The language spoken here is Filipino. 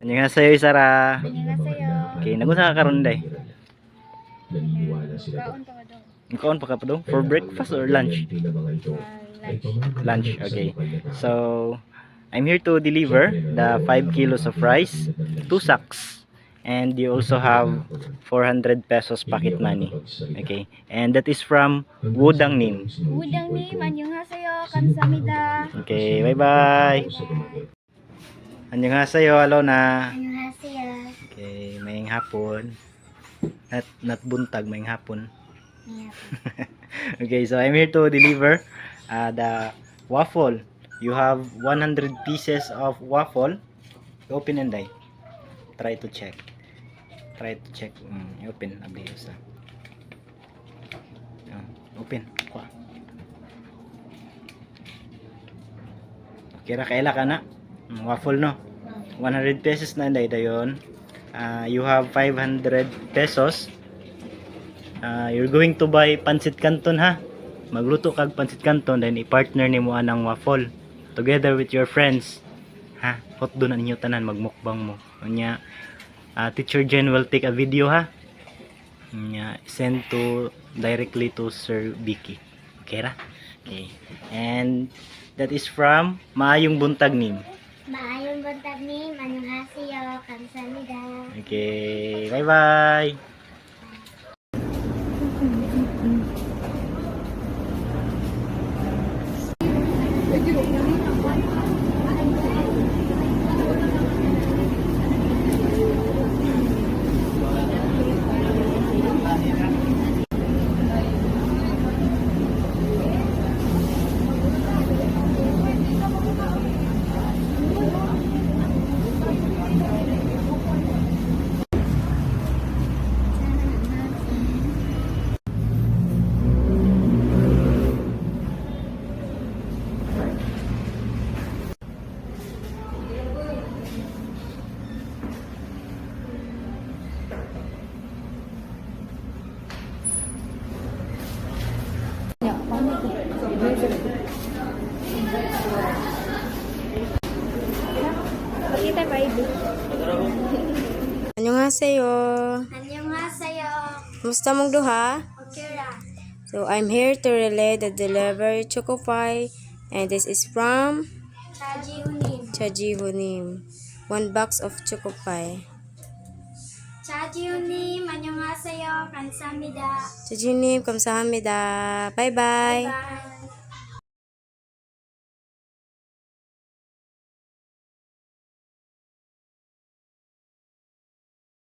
Annyeonghaseyo Isara. Annyeonghaseyo. Okay, nagunsa ka karon day? Kaon pa ka daw. Kaon pa ka pa dong? For breakfast or lunch? Lunch. Lunch, okay. So, I'm here to deliver the 5 kilos of rice, 2 sacks, and you also have 400 pesos pocket money. Okay, and that is from Wudang Nim. Udang ni Annyeonghaseyo. Kamsahamnida. Okay, bye-bye. Annyeonghaseyo, Alona. Annyeonghaseyo. Okay, maying hapon. Not buntag, maying hapon. Okay, so I'm here to deliver the waffle. You have 100 pieces of waffle. Open and die. Try to check. Open. Abiyos na. Open. Kuha. Kira kaila ka na. Waffle no. 100 pesos na day dayon. You have 500 pesos. You're going to buy pancit canton ha. Magluto kag pancit canton then i-partner nimo anang waffle together with your friends. Ha, hot do na ninyo tanan magmukbang mo. Nya Teacher Jen will take a video ha. Nya send to directly to Sir Vicky. Okay ra? Okay. And that is from Maayong Buntag Nim. Maayong buntag ni Annyeonghaseyo. Kamsahamnida. Okay, bye-bye. Pakita pa ito. Annyeonghaseyo. Annyeonghaseyo. Kumusta mong duha? Okay ra. So I'm here to relay the delivery Choco Pie, and this is from Chajihunim. 1 box of Choco Pie. Chajihunim. Annyeonghaseyo. Kamsahamnida. Chajihunim, kamsahamnida. Bye bye. Bye.